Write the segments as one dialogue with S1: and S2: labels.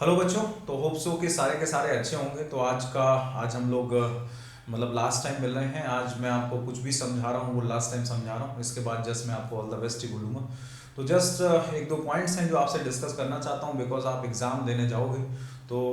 S1: Hello बच्चों। तो hope so कि सारे के सारे अच्छे होंगे। तो आज हम लोग मतलब लास्ट टाइम मिल रहे हैं। आज मैं आपको कुछ भी समझा रहा हूँ वो लास्ट टाइम समझा रहा हूँ। इसके बाद जस्ट मैं आपको ऑल द बेस्ट ही बोलूँगा। तो जस्ट एक दो पॉइंट्स हैं जो आपसे डिस्कस करना चाहता हूँ, बिकॉज आप एग्ज़ाम देने जाओगे। तो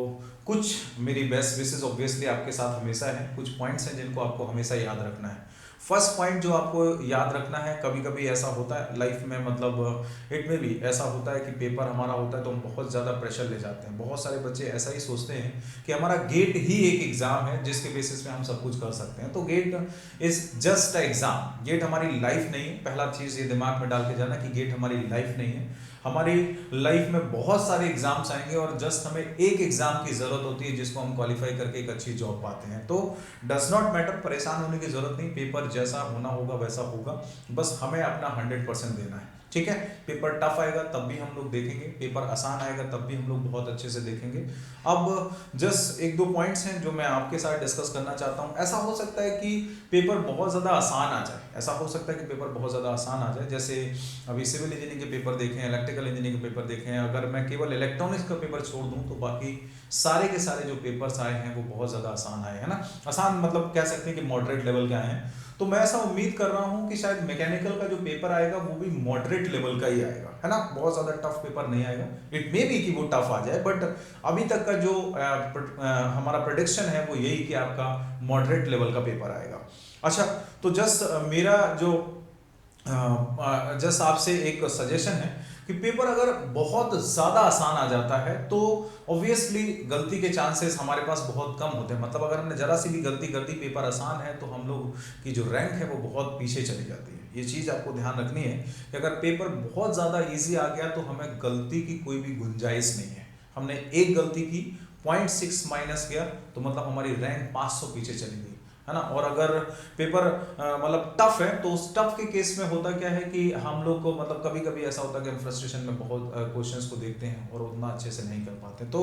S1: कुछ मेरी बेस्ट विशेस ऑब्वियसली आपके साथ हमेशा है। कुछ पॉइंट्स हैं जिनको आपको हमेशा याद रखना है। फर्स्ट पॉइंट जो आपको याद रखना है, कभी कभी ऐसा होता है लाइफ में, मतलब इट में भी ऐसा होता है कि पेपर हमारा होता है तो हम बहुत ज़्यादा प्रेशर ले जाते हैं। बहुत सारे बच्चे ऐसा ही सोचते हैं कि हमारा गेट ही एक एग्ज़ाम है जिसके बेसिस पे हम सब कुछ कर सकते हैं। तो GATE is just a exam. GATE हमारी लाइफ नहीं है। पहला चीज़ ये दिमाग में डाल के जाना कि गेट हमारी लाइफ नहीं है। हमारी लाइफ में बहुत सारे एग्जाम्स आएंगे और जस्ट हमें एक एग्जाम की जरूरत होती है जिसको हम क्वालिफाई करके एक अच्छी जॉब पाते हैं। तो डज नॉट मैटर, परेशान होने की जरूरत नहीं। पेपर जैसा होना होगा वैसा होगा, बस हमें अपना 100% देना है। ठीक है। पेपर टफ आएगा तब भी हम लोग देखेंगे, पेपर आसान आएगा तब भी हम लोग बहुत अच्छे से देखेंगे। अब जस्ट एक दो पॉइंट्स हैं जो मैं आपके साथ डिस्कस करना चाहता हूं। ऐसा हो सकता है कि पेपर बहुत ज़्यादा आसान आ जाए, ऐसा हो सकता है कि पेपर बहुत ज़्यादा आसान आ जाए। जैसे अभी सिविल इंजीनियरिंग के पेपर देखें, इलेक्ट्रिकल इंजीनियरिंग के पेपर देखें, अगर मैं केवल इलेक्ट्रॉनिक्स का पेपर छोड़ दूं तो बाकी सारे के सारे जो पेपर्स आए हैं वो बहुत ज़्यादा आसान आए हैं ना। आसान मतलब कह सकते हैं कि मॉडरेट लेवल के आए हैं। तो मैं ऐसा उम्मीद कर रहा हूं कि शायद मैकेनिकल का जो पेपर आएगा वो भी मॉडरेट लेवल का ही आएगा, है ना। बहुत ज़्यादा टफ पेपर नहीं आएगा। इट मे बी कि वो टफ आ जाए, बट अभी तक का जो हमारा प्रेडिक्शन है वो यही कि आपका मॉडरेट लेवल का पेपर आएगा। अच्छा, तो जस्ट मेरा जो जस्ट आपसे एक सजेशन है कि पेपर अगर बहुत ज़्यादा आसान आ जाता है तो ऑब्वियसली गलती के चांसेस हमारे पास बहुत कम होते हैं। मतलब अगर हमने ज़रा सी भी गलती कर दी, पेपर आसान है, तो हम लोग की जो रैंक है वो बहुत पीछे चली जाती है। ये चीज़ आपको ध्यान रखनी है कि अगर पेपर बहुत ज़्यादा ईजी आ गया तो हमें गलती की कोई भी गुंजाइश नहीं है। हमने एक गलती की, 0.6 माइनस किया तो मतलब हमारी रैंक 500 पीछे चली गई, है ना। और अगर पेपर मतलब टफ है तो उस टफ के केस में होता क्या है कि हम लोग को मतलब कभी कभी ऐसा होता है कि हम फ्रस्ट्रेशन में बहुत क्वेश्चंस को देखते हैं और उतना अच्छे से नहीं कर पाते। तो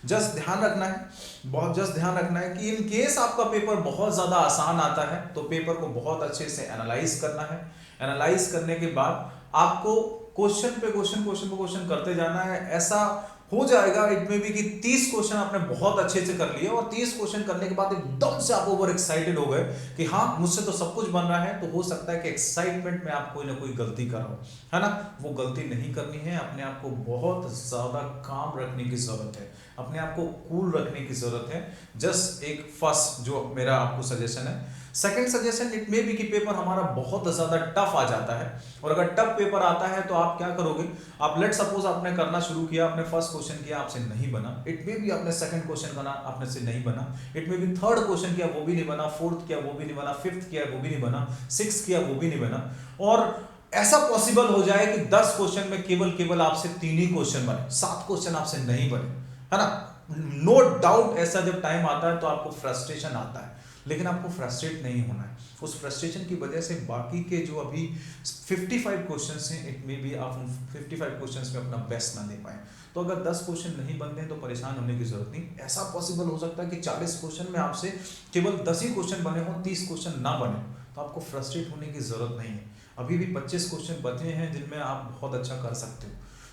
S1: जस्ट ध्यान रखना है, बहुत जस्ट ध्यान रखना है कि इन केस आपका पेपर बहुत ज़्यादा आसान आता है तो पेपर को बहुत अच्छे से एनालाइज करना है। एनालाइज करने के बाद आपको क्वेश्चन पे क्वेश्चन, क्वेश्चन पे क्वेश्चन करते जाना है। ऐसा हो जाएगा इट में भी कि 30 क्वेश्चन आपने बहुत अच्छे से कर लिए और 30 क्वेश्चन करने के बाद एकदम से आप ओवर एक्साइटेड हो गए कि हाँ मुझसे तो सब कुछ बन रहा है। तो हो सकता है कि एक्साइटमेंट में आप कोई ना कोई गलती करो, है ना। वो गलती नहीं करनी है। अपने आप को बहुत ज्यादा काम रखने की जरूरत है, अपने आप को कूल रखने की जरूरत है। जस्ट एक फर्स्ट जो मेरा आपको सजेशन है। Second suggestion, it may be कि पेपर हमारा बहुत ज्यादा टफ आ जाता है और अगर टफ पेपर आता है तो आप क्या करोगे। आप लेट सपोज आपने करना शुरू किया, आपने फर्स्ट क्वेश्चन किया, आपसे नहीं बना। इट मे बी आपने सेकंड क्वेश्चन करना, आपने से नहीं बना। It may be third question किया, वो भी नहीं बना। फोर्थ किया, वो भी नहीं बना। फिफ्थ किया, वो भी नहीं बना। सिक्स किया, वो भी नहीं बना। और ऐसा पॉसिबल हो जाए कि 10 क्वेश्चन में केवल केवल आपसे 3 ही क्वेश्चन बने, 7 क्वेश्चन आपसे नहीं बने, है ना। नो डाउट ऐसा जब टाइम आता है तो आपको फ्रस्ट्रेशन आता है, लेकिन आपको फ्रस्ट्रेट नहीं होना है। उस फ्रस्ट्रेशन की वजह से बाकी के जो अभी 55 क्वेश्चंस हैं, इट मे बी आप उन 55 क्वेश्चंस में अपना बेस्ट ना दे पाए। तो अगर 10 क्वेश्चन नहीं बनते हैं तो परेशान होने की जरूरत नहीं। ऐसा पॉसिबल हो सकता है कि 40 क्वेश्चन में आपसे केवल 10 ही क्वेश्चन बने हों, 30 क्वेश्चन ना बने, तो आपको फ्रस्ट्रेट होने की जरूरत नहीं है। अभी भी 25 क्वेश्चन बचे हैं जिनमें आप बहुत अच्छा कर सकते हो।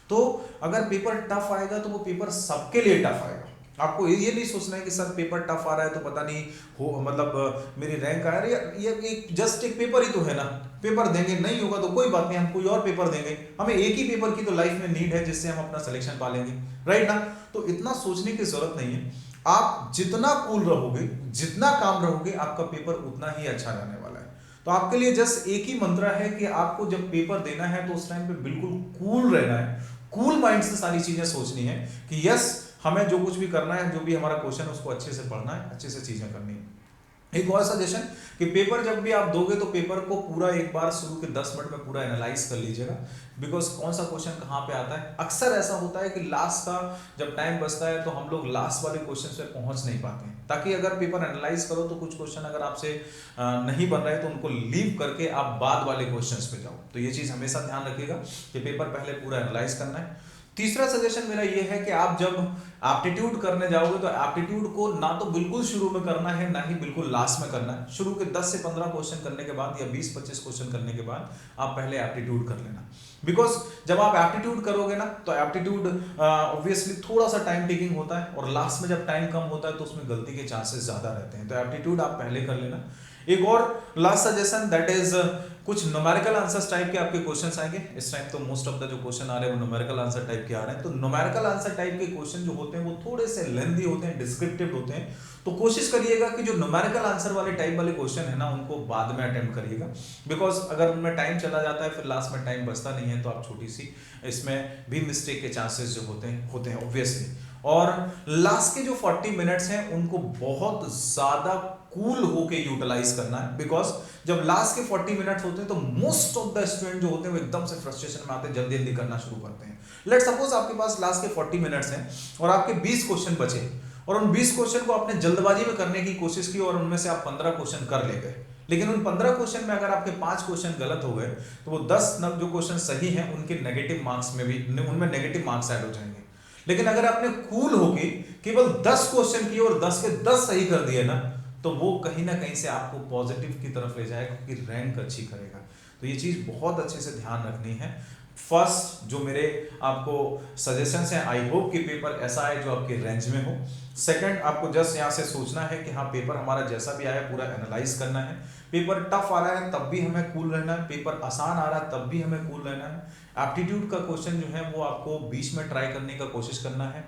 S1: तो अगर पेपर टफ आएगा तो वो पेपर सबके लिए टफ आएगा। आपको ये नहीं सोचना है कि सर पेपर टफ आ रहा है तो पता नहीं हो, मतलब मेरी रैंक आ रही है। ये जस्ट एक पेपर ही तो है ना। पेपर देंगे, नहीं होगा तो कोई बात नहीं, हम कोई और पेपर देंगे। हमें एक ही पेपर की तो लाइफ में नीड है जिससे हम अपना सिलेक्शन पा लेंगे, राइट ना। तो इतना सोचने की जरूरत नहीं है। आप जितना कूल रहोगे, जितना काम रहोगे, आपका पेपर उतना ही अच्छा जाने वाला है। तो आपके लिए जस्ट एक ही मंत्र है कि आपको जब पेपर देना है तो उस टाइम पे बिल्कुल कूल रहना है। कूल माइंड से सारी चीजें सोचनी है कि यस, हमें जो कुछ भी करना है, जो भी हमारा क्वेश्चन है उसको अच्छे से पढ़ना है, अच्छे से चीजें करनी है। एक और सजेशन कि पेपर जब भी आप दोगे तो पेपर को पूरा एक बार शुरू के 10 मिनट में पूरा एनालाइज कर लीजिएगा। बिकॉज कौन सा क्वेश्चन कहाँ पे आता है। अक्सर ऐसा होता है कि लास्ट का जब टाइम बचता है तो हम लोग लास्ट वाले क्वेश्चन पे पहुंच नहीं पाते हैं। ताकि अगर पेपर एनालाइज करो तो कुछ क्वेश्चन अगर आपसे नहीं बन रहे तो उनको लीव करके आप बाद वाले क्वेश्चन पे जाओ। तो ये चीज़ हमेशा ध्यान रखिएगा कि पेपर पहले पूरा एनालाइज करना है। तीसरा सजेशन मेरा ये है कि आप जब एप्टीट्यूड करने जाओगे तो एप्टीट्यूड को ना तो बिल्कुल शुरू में करना है, ना ही बिल्कुल लास्ट में करना है। शुरू के 10 से 15 क्वेश्चन करने के बाद या 20-25 क्वेश्चन करने के बाद आप पहले एप्टीट्यूड कर लेना। बिकॉज जब आप एप्टीट्यूड करोगे ना तो एप्टीट्यूड ऑब्वियसली थोड़ा सा टाइम टेकिंग होता है, और लास्ट में जब टाइम कम होता है तो उसमें गलती के चांसेस ज्यादा रहते हैं। तो एप्टीट्यूड आप पहले कर लेना। एक और लास्ट सजेशन, दैट इज कुछ न्यूमेरिकल आंसर्स टाइप के आपके क्वेश्चंस आएंगे। इस टाइम तो मोस्ट ऑफ द जो क्वेश्चन आ रहे हैं वो न्यूमेरिकल आंसर टाइप के आ रहे हैं। तो न्यूमेरिकल आंसर टाइप के क्वेश्चन जो होते हैं वो थोड़े से लेंथी होते हैं, डिस्क्रिप्टिव होते हैं। तो कोशिश करिएगा कि जो न्यूमेरिकल आंसर वाले टाइप वाले क्वेश्चन है ना उनको बाद में अटेम्प्ट करिएगा। बिकॉज अगर उनमें टाइम चला जाता है फिर लास्ट में टाइम बचता नहीं है, तो आप छोटी सी इसमें भी मिस्टेक के चांसेस जो होते हैं ऑब्वियसली। और लास्ट के जो 40 मिनट्स हैं उनको बहुत ज्यादा कूल होके यूटिलाइज करना है। बिकॉज जब लास्ट के 40 मिनट्स होते हैं तो मोस्ट ऑफ द स्टूडेंट जो होते हैं वो एकदम से फ्रस्ट्रेशन में आते हैं, जल्दी जल्दी करना शुरू करते हैं। लेट सपोज आपके पास लास्ट के 40 मिनट्स हैं और आपके 20 क्वेश्चन बचे, और उन 20 क्वेश्चन को आपने जल्दबाजी में करने की कोशिश की और उनमें से आप 15 क्वेश्चन कर ले गए। लेकिन उन 15 क्वेश्चन में अगर आपके 5 क्वेश्चन गलत हो गए तो वो 10 जो क्वेश्चन सही हैं उनके नेगेटिव मार्क्स में भी उनमें नेगेटिव मार्क्स ऐड हो जाएंगे। लेकिन अगर आपने कूल होके केवल 10 क्वेश्चन किए और 10 के 10 सही कर दिए ना, तो वो कहीं ना कहीं से आपको पॉजिटिव की तरफ ले जाएगा, क्योंकि रैंक अच्छी करेगा। तो ये चीज बहुत अच्छे से ध्यान रखनी है। फर्स्ट जो मेरे आपको सजेशंस हैं, आई होप कि पेपर ऐसा आए जो आपके रेंज में हो। सेकंड, आपको जस्ट यहाँ से सोचना है कि हाँ पेपर हमारा जैसा भी आया पूरा एनालाइज करना है। पेपर टफ आ रहा है तब भी हमें कूल रहना है, पेपर आसान आ रहा है तब भी हमें कूल रहना है। एप्टीट्यूड का क्वेश्चन जो है वो आपको बीच में ट्राई करने का कोशिश करना है।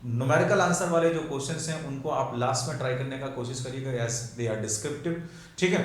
S1: न्यूमेरिकल आंसर वाले जो क्वेश्चंस हैं उनको आप लास्ट में ट्राई करने का कोशिश करिएगा, यस दे आर डिस्क्रिप्टिव, ठीक है।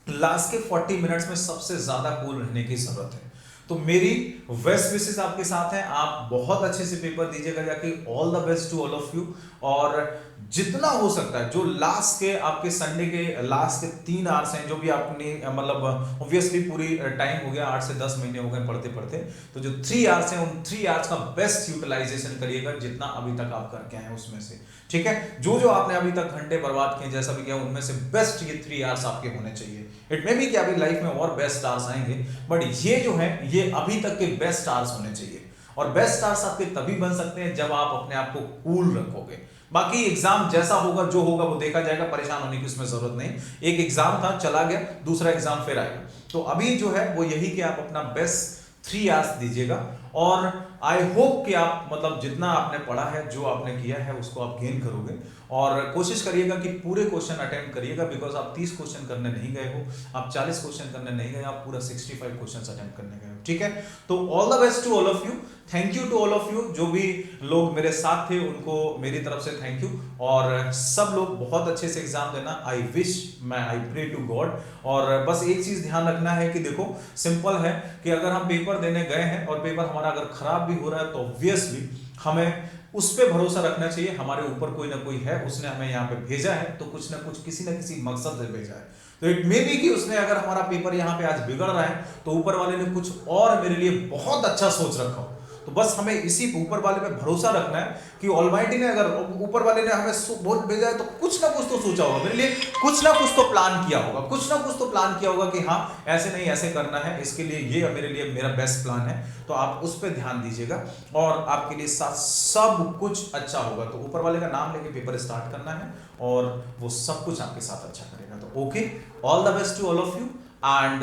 S1: लास्ट के 40 मिनट्स में सबसे ज्यादा कूल रहने की जरूरत है। तो मेरी बेस्ट विशेस आपके साथ हैं, आप बहुत अच्छे से पेपर दीजिएगा जाके। All the best to all of you. और जितना हो सकता है जो लास्ट के आपके संडे के लास्ट के 3 आवर्स हैं, जो भी आपने मतलब ऑब्वियसली पूरी टाइम हो गया, 8 से 10 महीने हो गए पढ़ते पढ़ते, तो जो 3 आवर्स हैं उन 3 आवर्स का बेस्ट यूटिलाइजेशन करिएगा जितना अभी तक आप करके आए हैं उसमें से, ठीक है। जो आपने अभी तक घंटे बर्बाद किए जैसा भी किया उनमें से बेस्ट ये 3 आवर्स आपके होने चाहिए। इट मे बी कि अभी लाइफ में और बेस्ट आवर्स आएंगे, बट ये जो है ये अभी तक के बेस्ट आवर्स होने चाहिए। और बेस्ट आवर्स आपके तभी बन सकते हैं जब आप अपने आप को कूल रखोगे। बाकी एग्जाम जैसा होगा जो होगा वो देखा जाएगा, परेशान होने की उसमें जरूरत नहीं। एक एग्जाम था चला गया, दूसरा एग्जाम फिर आएगा। तो अभी जो है वो यही कि आप अपना बेस्ट 3 आवर्स दीजिएगा। और आई होप कि आप मतलब जितना आपने पढ़ा है, जो आपने किया है उसको आप गेन करोगे। और कोशिश करिएगा कि पूरे क्वेश्चन अटेम्प्ट करिएगा। बिकॉज आप 30 क्वेश्चन करने नहीं गए हो, आप 40 क्वेश्चन करने नहीं गए, आप पूरा 65 क्वेश्चन अटेम्प्ट करने गए हो, ठीक है। तो all the best to all of you. Thank you to all of you. जो भी लोग मेरे साथ थे उनको मेरी तरफ से थैंक यू। और सब लोग बहुत अच्छे से एग्जाम देना, आई विश, मैं आई प्रे टू गॉड। और बस एक चीज ध्यान रखना है कि देखो सिंपल है कि अगर हम पेपर देने गए हैं और पेपर हमारा अगर खराब भी हो रहा है तो ऑब्वियसली हमें उस पर भरोसा रखना चाहिए। हमारे ऊपर कोई ना कोई है, उसने हमें यहाँ पे भेजा है तो कुछ ना कुछ किसी ना किसी मकसद से भेजा है। तो इट मे बी कि उसने अगर हमारा पेपर यहाँ पे आज बिगड़ रहा है तो ऊपर वाले ने कुछ और मेरे लिए बहुत अच्छा सोच रखा हो। तो बस हमें इसी ऊपर वाले पे भरोसा रखना है कि ऑलमाइटी ने अगर ऊपर वाले ने हमें बहुत भेजा है तो कुछ ना कुछ तो सोचा होगा मेरे लिए, कुछ ना कुछ तो प्लान किया होगा, कुछ ना कुछ तो प्लान किया होगा कि हाँ ऐसे नहीं ऐसे करना है, इसके लिए ये मेरे लिए मेरा बेस्ट प्लान है। तो आप उस पर ध्यान दीजिएगा और आपके लिए सब कुछ अच्छा होगा। तो ऊपर वाले का नाम लेके पेपर स्टार्ट करना है और वो सब कुछ आपके साथ अच्छा करेगा। तो okay, all the best to all of you and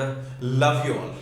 S1: love you all.